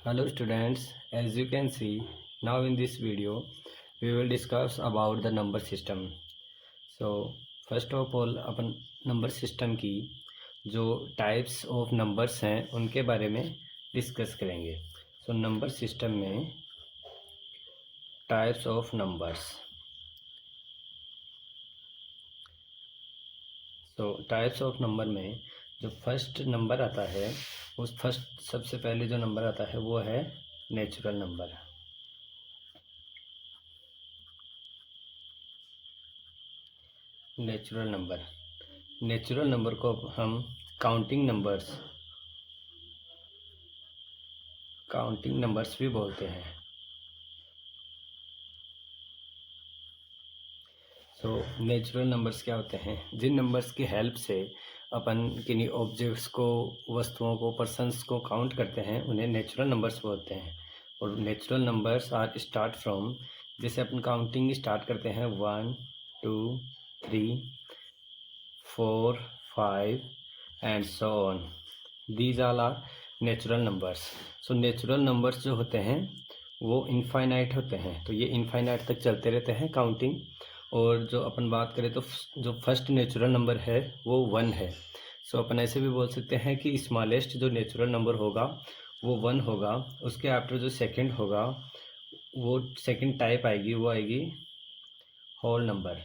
Hello students, as you can see, now in this video we will discuss about the number system. So first of all upon number system की जो types of numbers हैं उनके बारे में discuss करेंगे. So number system में types of numbers. So types of number में जो फर्स्ट नंबर आता है उस फर्स्ट सबसे पहले जो नंबर आता है वो है नेचुरल नंबर. नेचुरल नंबर को हम काउंटिंग नंबर्स भी बोलते हैं. सो नेचुरल नंबर्स क्या होते हैं? जिन नंबर्स की हेल्प से अपन किन्हीं ऑब्जेक्ट्स को, वस्तुओं को, पर्सन्स को काउंट करते हैं उन्हें नेचुरल नंबर्स बोलते हैं. और natural numbers are start from, जैसे अपन काउंटिंग स्टार्ट करते हैं 1 2 3 4 5 and so on. These all are natural numbers. So natural numbers जो होते हैं वो इनफाइनाइट होते हैं, तो ये इनफाइनाइट तक चलते रहते हैं काउंटिंग. और जो अपन बात करें तो जो फर्स्ट नेचुरल नंबर है वो 1 है. सो अपन ऐसे भी बोल सकते हैं कि स्मॉलेस्ट जो नेचुरल नंबर होगा वो 1 होगा. उसके आफ्टर जो सेकंड होगा वो सेकंड टाइप आएगी, वो आएगी whole number.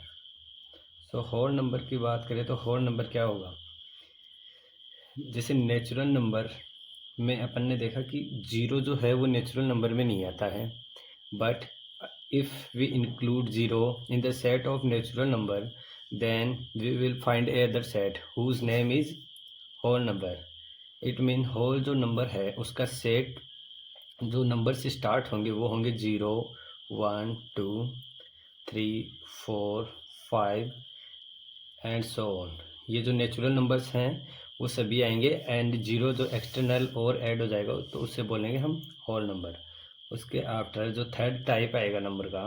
So whole number की बात करें तो होल नंबर क्या होगा? जैसे नेचुरल नंबर में अपन ने देखा कि 0 जो है वो नेचुरल नंबर में नहीं आता है, but if we include 0 in the set of natural number, then we will find another set whose name is whole number. It mean whole जो नंबर है उसका सेट जो नंबर से स्टार्ट होंगे वो होंगे 0 1 2 3 4 5 एंड सो ऑन. ये जो नेचुरल नंबर्स हैं वो सभी आएंगे एंड 0 जो एक्सटर्नल और ऐड हो जाएगा तो उससे बोलेंगे हम होल नंबर. उसके आफ्टर जो थर्ड टाइप आएगा नंबर का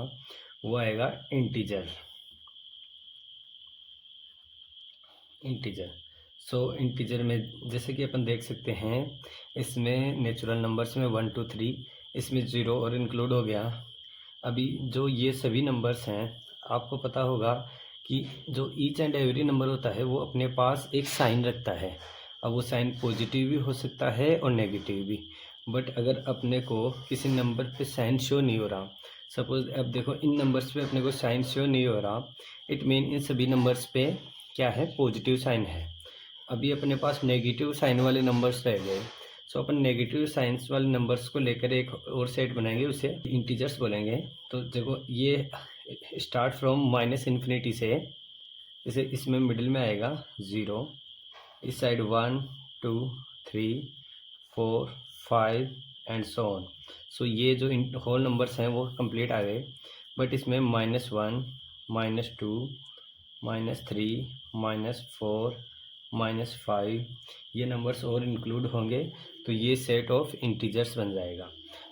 वो आएगा इंटीजर. सो इंटीजर में जैसे कि अपन देख सकते हैं इसमें नेचुरल नंबर्स में 1 2 3 इसमें 0 और इंक्लूड हो गया. अभी जो ये सभी नंबर्स हैं आपको पता होगा कि जो ईच एंड एवरी नंबर होता है वो अपने पास एक साइन रखता है. अब वो साइन पॉजिटिव भी हो सकता है और नेगेटिव भी. बट अगर अपने को किसी नंबर पे साइन शो नहीं हो रहा, सपोज अब देखो इन नंबर्स पे अपने को साइन शो नहीं हो रहा, इट मीन इन सभी नंबर्स पे क्या है? पॉजिटिव साइन है. अभी अपने पास नेगेटिव साइन वाले नंबर्स रह गए. सो अपन नेगेटिव साइंस वाले नंबर्स को लेकर एक और सेट बनाएंगे, उसे इंटीजर्स बोलेंगे. तो देखो ये स्टार्ट फ्रॉम माइनस इन्फिनिटी से, जैसे इसमें मिडिल में आएगा 0, इस साइड 1 2 3 4 5 एंड सो ऑन. सो ये जो होल नंबर्स हैं वो कंप्लीट आ गए. बट इसमें -1 -2 -3 -4 -5 ये नंबर्स और इंक्लूड होंगे तो ये सेट ऑफ इंटीजर्स बन जाएगा.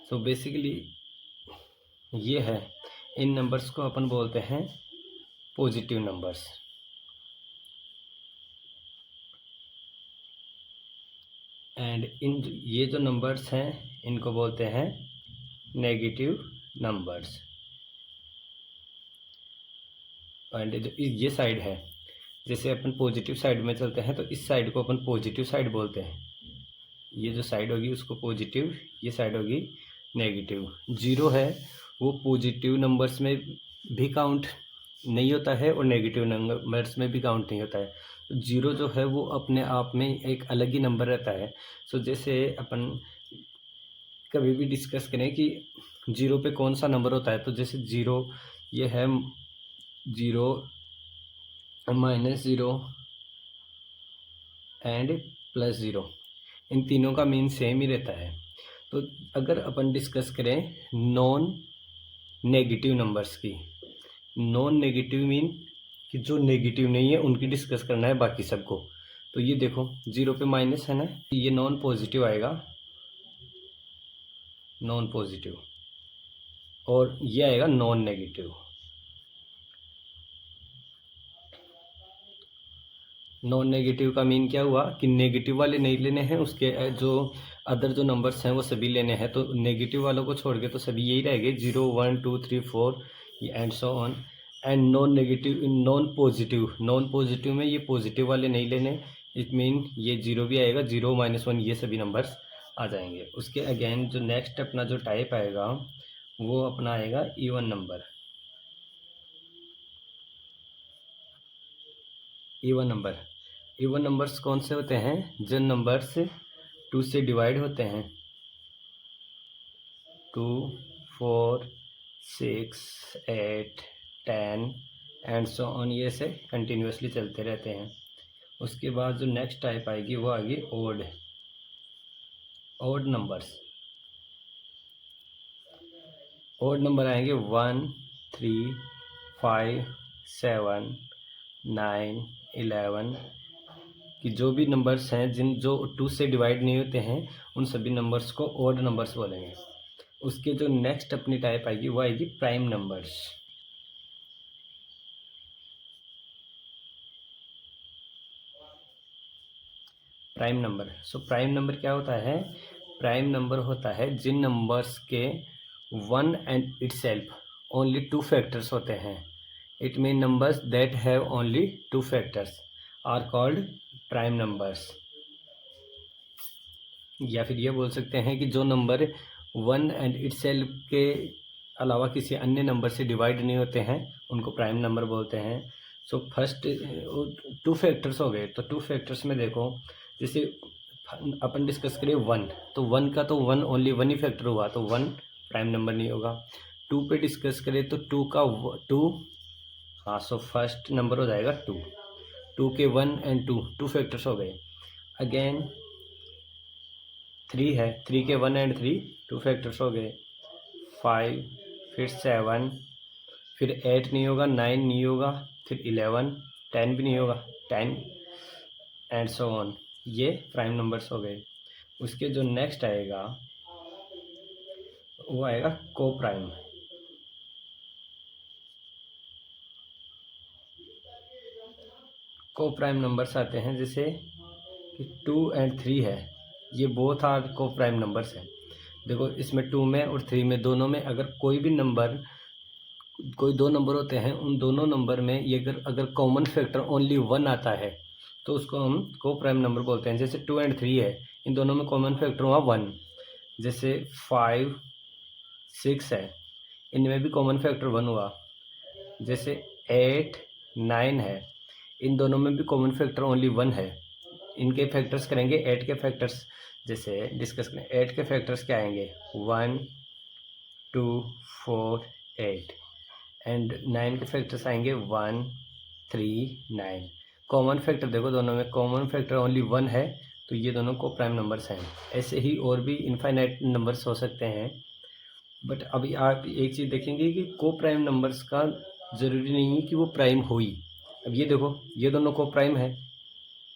सो बेसिकली ये है, इन नंबर्स को अपन बोलते हैं पॉजिटिव नंबर्स. एंड ये जो नंबर्स हैं इनको बोलते हैं नेगेटिव नंबर्स. एंड जो ये साइड है, जैसे अपन पॉजिटिव साइड में चलते हैं तो इस साइड को अपन पॉजिटिव साइड बोलते हैं. ये जो साइड होगी उसको पॉजिटिव, ये साइड होगी नेगेटिव. 0 है वो पॉजिटिव नंबर्स में भी काउंट नहीं होता है और नेगेटिव नंबर्स में भी काउंट नहीं होता है. 0 जो है वो अपने आप में एक अलग ही नंबर रहता है. सो जैसे अपन कभी भी डिस्कस करें कि 0 पे कौन सा नंबर होता है, तो जैसे 0 ये है 0 -0 एंड +0, इन तीनों का मीन सेम ही रहता है. तो अगर अपन डिस्कस करें नॉन नेगेटिव नंबर्स की, नॉन नेगेटिव मीन कि जो नेगेटिव नहीं है उनकी डिस्कस करना है बाकी सबको. तो ये देखो 0 पे माइनस है ना, ये नॉन पॉजिटिव आएगा, नॉन पॉजिटिव, और ये आएगा नॉन नेगेटिव. नॉन नेगेटिव का मीन क्या हुआ कि नेगेटिव वाले नहीं लेने हैं, उसके जो अदर जो नंबर्स हैं वो सभी लेने हैं। तो नेगेटिव वालों को छोड़ के तो सभी यही रहेंगे, 0 1 2 3 4 and so on. And non negative, non positive में ये पॉजिटिव वाले नहीं लेने, इट मीन ये 0 भी आएगा, 0 -1 ये सभी नंबर्स आ जाएंगे। उसके अगेन जो नेक्स्ट अपना जो टाइप आएगा वो अपना आएगा इवन नंबर। इवन नंबर्स कौन से होते हैं? जो नंबर्स 2 से डिवाइड होते हैं, 2 4 6 8 10 एंड सो ऑन, ये से कंटिन्यूसली चलते रहते हैं। उसके बाद जो नेक्स्ट टाइप आएगी वो आएगी ओड नंबर्स। ओड नंबर आएंगे 1 3 5 7 9 11, कि जो भी नंबर्स हैं जो 2 से डिवाइड नहीं होते हैं उन सभी नंबर्स को ओड नंबर्स बोलेंगे। उसके जो नेक्स्ट अपनी टाइप आएगी वो आएगी prime numbers. Prime number, so prime number क्या होता है? प्राइम नंबर होता है जिन नंबर्स के one and itself only 2 factors होते हैं। It mean numbers that have only 2 factors are called prime numbers. या फिर ये बोल सकते हैं कि जो नंबर वन एंड इटसेल्फ के अलावा किसी अन्य नंबर से डिवाइड नहीं होते हैं उनको प्राइम नंबर बोलते हैं। सो फर्स्ट 2 फैक्टर्स हो गए, तो 2 फैक्टर्स में देखो, जैसे अपन डिस्कस करें 1, तो 1 का तो ओनली 1 ही फैक्टर हुआ, तो 1 प्राइम नंबर नहीं होगा। 2 पे डिस्कस करें तो 2 का 2, हाँ, सो फर्स्ट नंबर हो जाएगा 2। 2 के 1 एंड 2 फैक्टर्स हो गए। अगेन 3 है, 3 के 1 एंड 2 फैक्टर्स हो गए। 5, फिर 7, फिर 8 नहीं होगा, 9 नहीं होगा, फिर 11, 10 भी नहीं होगा, 10 एंड सो ऑन, ये प्राइम नंबर्स हो गए। उसके जो नेक्स्ट आएगा वो आएगा को प्राइम। को प्राइम नंबर्स आते हैं जैसे कि 2 एंड 3 है, ये बोथ आर को प्राइम नंबर्स हैं। देखो इसमें 2 में और 3 में दोनों में अगर कोई दो नंबर होते हैं, उन दोनों नंबर में ये अगर कॉमन फैक्टर ओनली 1 आता है तो उसको हम को प्राइम नंबर बोलते हैं। जैसे 2 एंड 3 है, इन दोनों में कॉमन फैक्टर हुआ 1। जैसे 5 6 है, इनमें भी कॉमन फैक्टर 1 हुआ। जैसे 8 9 है, इन दोनों में भी कॉमन फैक्टर ओनली 1 है। इनके फैक्टर्स करेंगे 8 के फैक्टर्स, जैसे डिस्कस करें 8 के फैक्टर्स क्या आएंगे, 1 2 4 8 एंड 9 के फैक्टर्स आएंगे 1 3 9। कॉमन फैक्टर देखो दोनों में कॉमन फैक्टर ओनली 1 है, तो ये दोनों को प्राइम नंबर्स हैं। ऐसे ही और भी इनफाइनाइट नंबर्स हो सकते हैं, बट अभी आप एक चीज़ देखेंगे कि को प्राइम नंबर्स का ज़रूरी नहीं है कि वो प्राइम हो ही। अब ये देखो, ये दोनों को प्राइम है,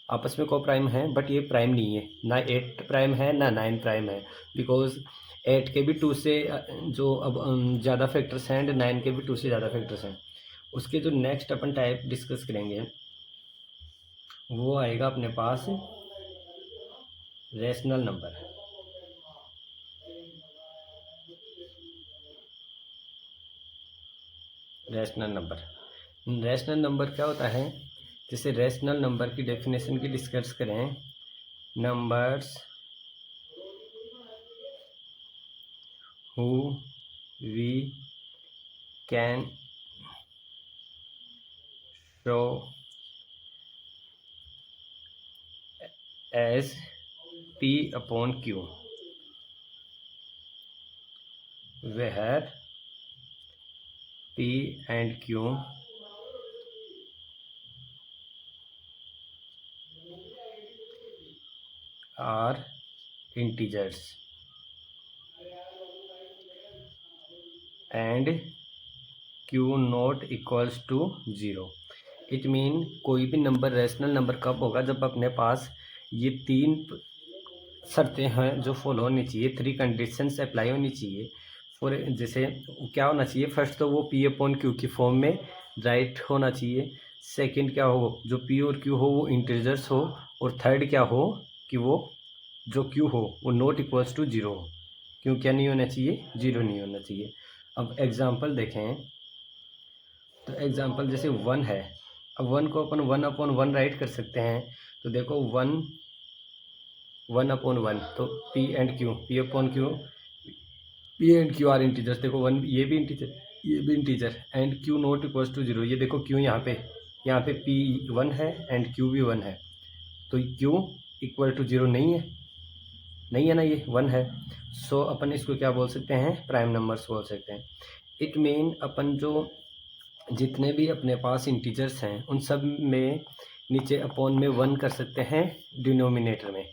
आपस में को प्राइम है, बट ये प्राइम नहीं है, ना 8 प्राइम है ना 9 प्राइम है, बिकॉज 8 के भी 2 से जो अब ज़्यादा फैक्टर्स हैं एंड 9 के भी 2 से ज़्यादा फैक्टर्स हैं। उसके जो नेक्स्ट अपन टाइप डिस्कस करेंगे वो आएगा अपने पास रेशनल नंबर। रेशनल नंबर क्या होता है? जैसे रेशनल नंबर की डेफिनेशन की डिस्कस करें, numbers who we can show as P upon Q, where P and Q are integers and Q not equals to 0। It mean कोई भी नंबर रेशनल नंबर कब होगा? जब अपने पास ये 3 शर्तें हैं जो फॉलो होनी चाहिए, 3 कंडीशंस अप्लाई होनी चाहिए। फॉर जैसे क्या होना चाहिए? फर्स्ट तो वो P अपॉन Q की फॉर्म में राइट होना चाहिए। सेकंड क्या हो, जो पी और क्यू हो वो इंटीजर्स हो, और थर्ड क्या हो कि वो जो क्यू हो वो नॉट इक्वल्स टू जीरो हो। क्यों क्या नहीं होना चाहिए, जीरो नहीं होना चाहिए। अब एग्जांपल देखें, तो एग्जांपल जैसे वन है, अब वन को अपन वन अपॉन वन राइट कर सकते हैं। तो देखो वन अपॉन वन, तो P and Q, P and Q are integers. देखो वन ये भी इंटीजर, ये भी integer, and Q not equals to zero. ये देखो क्यू यहाँ पे पी वन है एंड क्यू भी वन है, तो क्यू इक्वल टू जीरो नहीं है, नहीं है ना, ये वन है। सो अपन इसको क्या बोल सकते हैं, प्राइम नंबर्स बोल सकते हैं। इट मीन अपन जो जितने भी अपने पास इंटीजर्स हैं उन सब में नीचे अपॉन में वन कर सकते हैं डिनोमिनेटर में।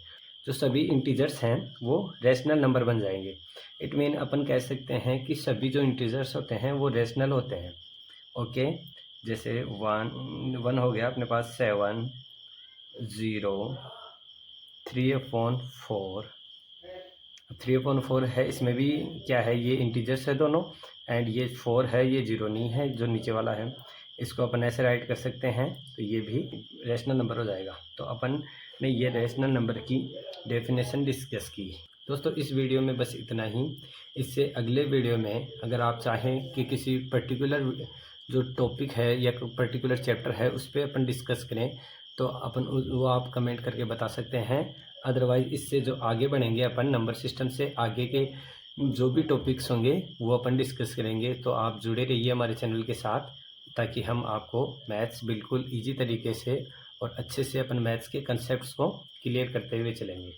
जो सभी इंटीजर्स हैं वो रेशनल नंबर बन जाएंगे। इट मीन अपन कह सकते हैं कि सभी जो इंटीजर्स होते हैं वो रेशनल होते हैं। ओके, जैसे वन हो गया अपने पास, 7 0 3/4, 3/4 है, इसमें भी क्या है, ये इंटीजर्स है दोनों, एंड ये 4 है, ये जीरो नहीं है जो नीचे वाला है। इसको अपन ऐसे राइट कर सकते हैं, तो ये भी रेशनल नंबर हो जाएगा। तो अपन ने ये रेशनल नंबर की डेफिनेशन डिस्कस की। दोस्तों इस वीडियो में बस इतना ही। इससे अगले वीडियो में अगर आप चाहें कि किसी पर्टिकुलर जो टॉपिक है या पर्टिकुलर चैप्टर है उस पर अपन डिस्कस करें, तो अपन वो आप कमेंट करके बता सकते हैं। अदरवाइज़ इससे जो आगे बढ़ेंगे अपन नंबर सिस्टम से आगे के जो भी टॉपिक्स होंगे वो अपन डिस्कस करेंगे। तो आप जुड़े रहिए हमारे चैनल के साथ, ताकि हम आपको मैथ्स बिल्कुल इजी तरीके से और अच्छे से अपन मैथ्स के कंसेप्ट्स को क्लियर करते हुए चलेंगे।